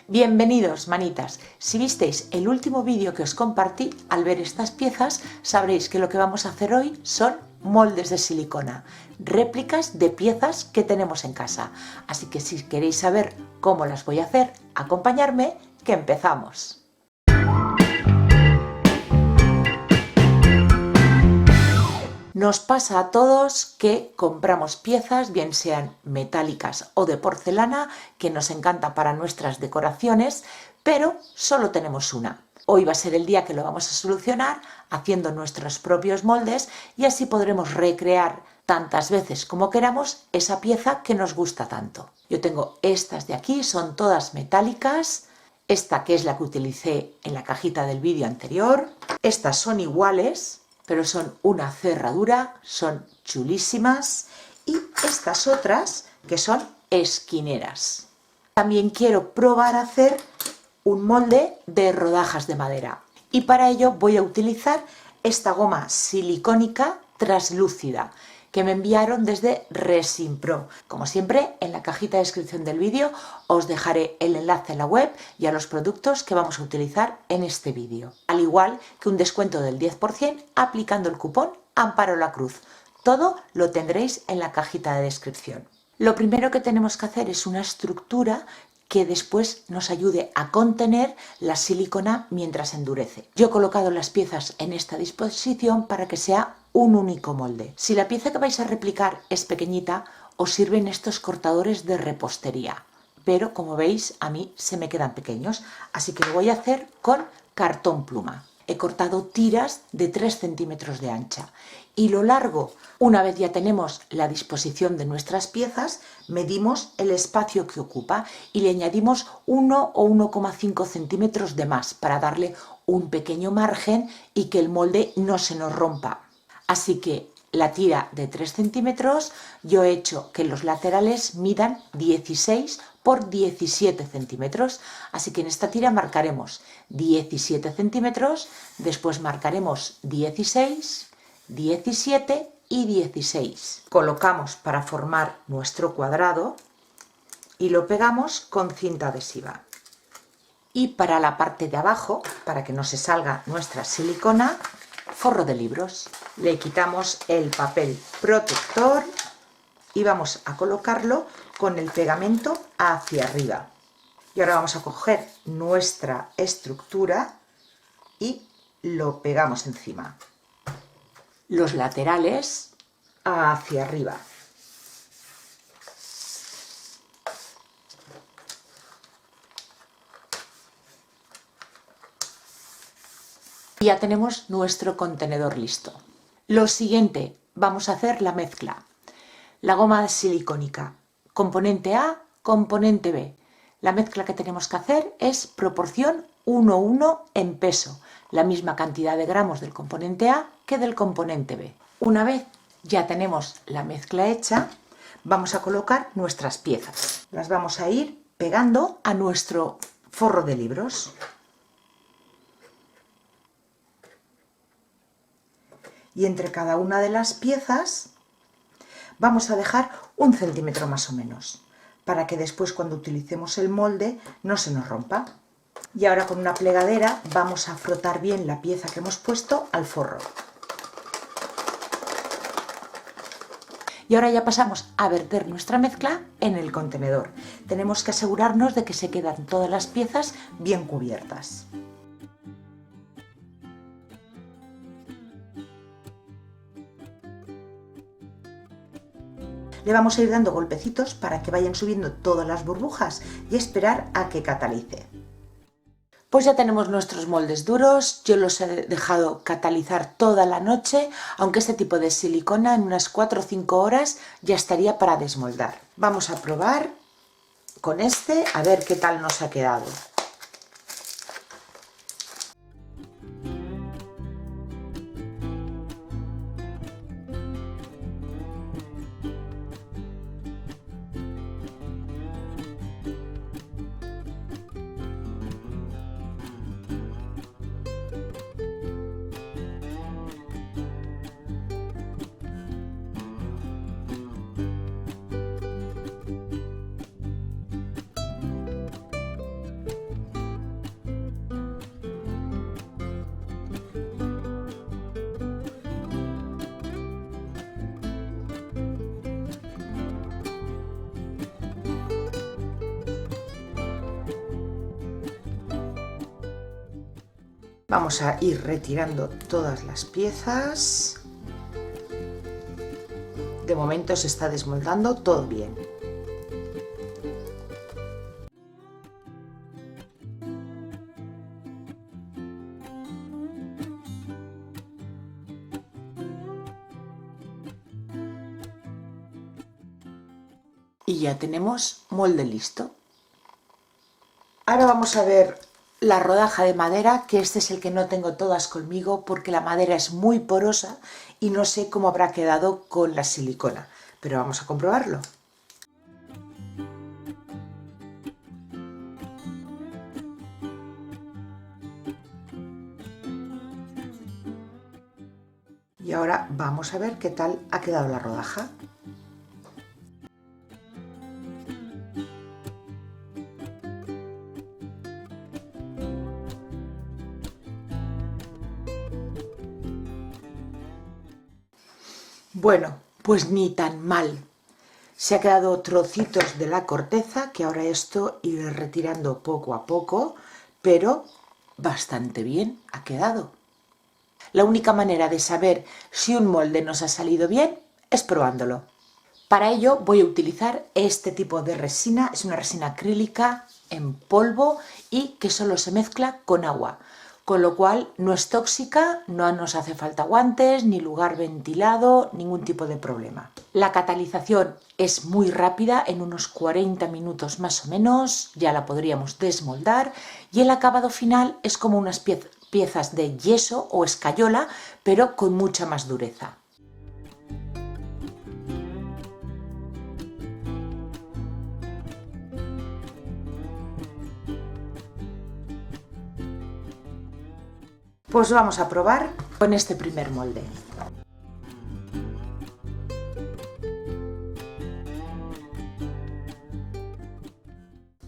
Bienvenidos, manitas. Si visteis el último vídeo que os compartí, al ver estas piezas sabréis que lo que vamos a hacer hoy son moldes de silicona, réplicas de piezas que tenemos en casa. Así que si queréis saber cómo las voy a hacer, acompañarme, que empezamos. Nos pasa a todos que compramos piezas, bien sean metálicas o de porcelana, que nos encanta para nuestras decoraciones, pero solo tenemos una. Hoy va a ser el día que lo vamos a solucionar haciendo nuestros propios moldes y así podremos recrear tantas veces como queramos esa pieza que nos gusta tanto. Yo tengo estas de aquí, son todas metálicas. Esta que es la que utilicé en la cajita del vídeo anterior. Estas son iguales, pero son una cerradura, son chulísimas. Y estas otras que son esquineras. También quiero probar a hacer un molde de rodajas de madera. Y para ello voy a utilizar esta goma silicónica translúcida que me enviaron desde Resin Pro. Como siempre, en la cajita de descripción del vídeo os dejaré el enlace a la web y a los productos que vamos a utilizar en este vídeo. Al igual que un descuento del 10% aplicando el cupón Amparo la Cruz. Todo lo tendréis en la cajita de descripción. Lo primero que tenemos que hacer es una estructura que después nos ayude a contener la silicona mientras endurece. Yo he colocado las piezas en esta disposición para que sea un único molde. Si la pieza que vais a replicar es pequeñita, os sirven estos cortadores de repostería, pero como veis a mí se me quedan pequeños, así que lo voy a hacer con cartón pluma. He cortado tiras de 3 centímetros de ancha y lo largo, una vez ya tenemos la disposición de nuestras piezas, medimos el espacio que ocupa y le añadimos 1 o 1,5 centímetros de más para darle un pequeño margen y que el molde no se nos rompa. Así que la tira de 3 centímetros yo he hecho que los laterales midan 16 por 17 centímetros. Así que en esta tira marcaremos 17 centímetros, después marcaremos 16, 17 y 16. Colocamos para formar nuestro cuadrado y lo pegamos con cinta adhesiva. Y para la parte de abajo, para que no se salga nuestra silicona, forro de libros. Le quitamos el papel protector y vamos a colocarlo con el pegamento hacia arriba. Y ahora vamos a coger nuestra estructura y lo pegamos encima. Los laterales hacia arriba. Y ya tenemos nuestro contenedor listo. Lo siguiente, vamos a hacer la mezcla. La goma silicónica, componente A, componente B. La mezcla que tenemos que hacer es proporción 1:1 en peso, la misma cantidad de gramos del componente A que del componente B. Una vez ya tenemos la mezcla hecha, vamos a colocar nuestras piezas. Las vamos a ir pegando a nuestro forro de libros. Y entre cada una de las piezas vamos a dejar 1 centímetro más o menos, para que después cuando utilicemos el molde no se nos rompa. Y ahora con una plegadera vamos a frotar bien la pieza que hemos puesto al forro. Y ahora ya pasamos a verter nuestra mezcla en el contenedor. Tenemos que asegurarnos de que se quedan todas las piezas bien cubiertas. Le vamos a ir dando golpecitos para que vayan subiendo todas las burbujas y esperar a que catalice. Pues ya tenemos nuestros moldes duros, yo los he dejado catalizar toda la noche, aunque este tipo de silicona en unas 4 o 5 horas ya estaría para desmoldar. Vamos a probar con este a ver qué tal nos ha quedado. Vamos a ir retirando todas las piezas. De momento se está desmoldando todo bien. Y ya tenemos molde listo. Ahora vamos a ver la rodaja de madera, que este es el que no tengo todas conmigo porque la madera es muy porosa y no sé cómo habrá quedado con la silicona, pero vamos a comprobarlo. Y ahora vamos a ver qué tal ha quedado la rodaja. Bueno, pues ni tan mal. Se ha quedado trocitos de la corteza, que ahora esto iré retirando poco a poco, pero bastante bien ha quedado. La única manera de saber si un molde nos ha salido bien es probándolo. Para ello voy a utilizar este tipo de resina, es una resina acrílica en polvo y que solo se mezcla con agua, con lo cual no es tóxica, no nos hace falta guantes, ni lugar ventilado, ningún tipo de problema. La catalización es muy rápida, en unos 40 minutos más o menos ya la podríamos desmoldar y el acabado final es como unas piezas de yeso o escayola, pero con mucha más dureza. Pues vamos a probar con este primer molde.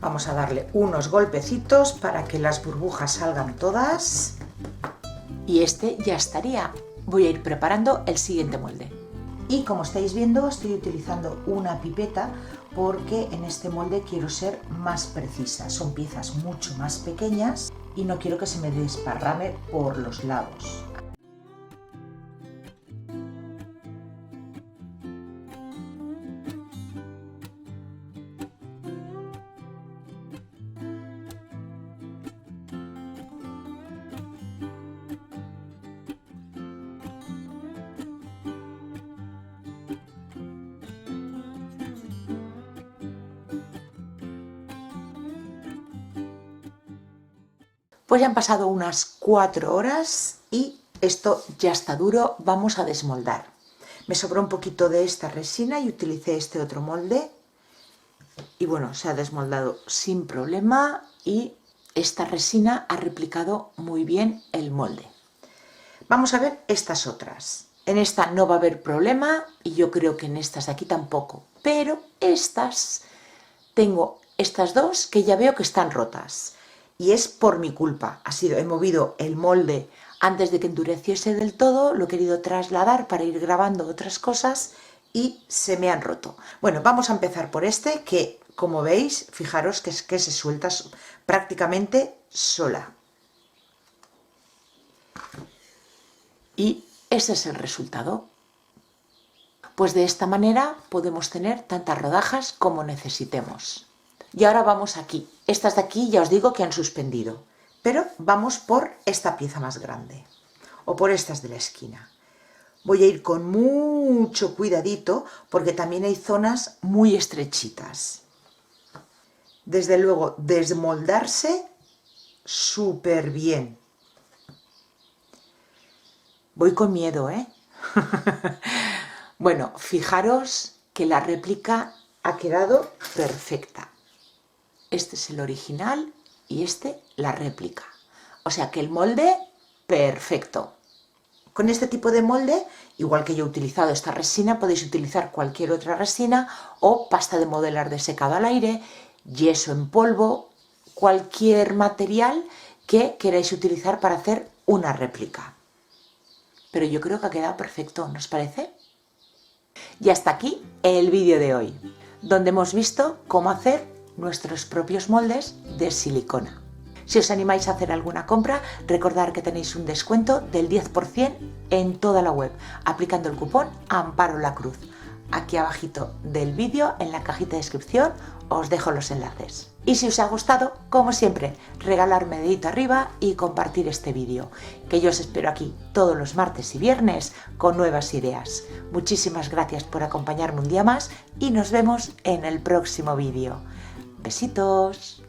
Vamos a darle unos golpecitos para que las burbujas salgan todas. Y este ya estaría. Voy a ir preparando el siguiente molde. Y como estáis viendo, estoy utilizando una pipeta porque en este molde quiero ser más precisa. Son piezas mucho más pequeñas y no quiero que se me desparrame por los lados. Pues ya han pasado unas 4 horas y esto ya está duro, vamos a desmoldar. Me sobró un poquito de esta resina y utilicé este otro molde. Y bueno, se ha desmoldado sin problema y esta resina ha replicado muy bien el molde. Vamos a ver estas otras. En esta no va a haber problema y yo creo que en estas de aquí tampoco. Pero tengo estas dos que ya veo que están rotas. Y es por mi culpa. He movido el molde antes de que endureciese del todo, lo he querido trasladar para ir grabando otras cosas y se me han roto. Bueno, vamos a empezar por este que, como veis, fijaros que se suelta prácticamente sola. Y ese es el resultado. Pues de esta manera podemos tener tantas rodajas como necesitemos. Y ahora vamos aquí. Estas de aquí ya os digo que han suspendido. Pero vamos por esta pieza más grande. O por estas de la esquina. Voy a ir con mucho cuidadito porque también hay zonas muy estrechitas. Desde luego, desmoldarse súper bien. Voy con miedo, ¿eh? Bueno, fijaros que la réplica ha quedado perfecta. Este es el original y este la réplica. O sea que el molde, perfecto. Con este tipo de molde, igual que yo he utilizado esta resina, podéis utilizar cualquier otra resina o pasta de modelar de secado al aire, yeso en polvo, cualquier material que queráis utilizar para hacer una réplica. Pero yo creo que ha quedado perfecto, ¿no os parece? Y hasta aquí el vídeo de hoy, donde hemos visto cómo hacer nuestros propios moldes de silicona. Si os animáis a hacer alguna compra, recordad que tenéis un descuento del 10% en toda la web, aplicando el cupón Amparo la Cruz. Aquí abajito del vídeo, en la cajita de descripción, os dejo los enlaces. Y si os ha gustado, como siempre, regalarme dedito arriba y compartir este vídeo, que yo os espero aquí todos los martes y viernes con nuevas ideas. Muchísimas gracias por acompañarme un día más y nos vemos en el próximo vídeo. Besitos.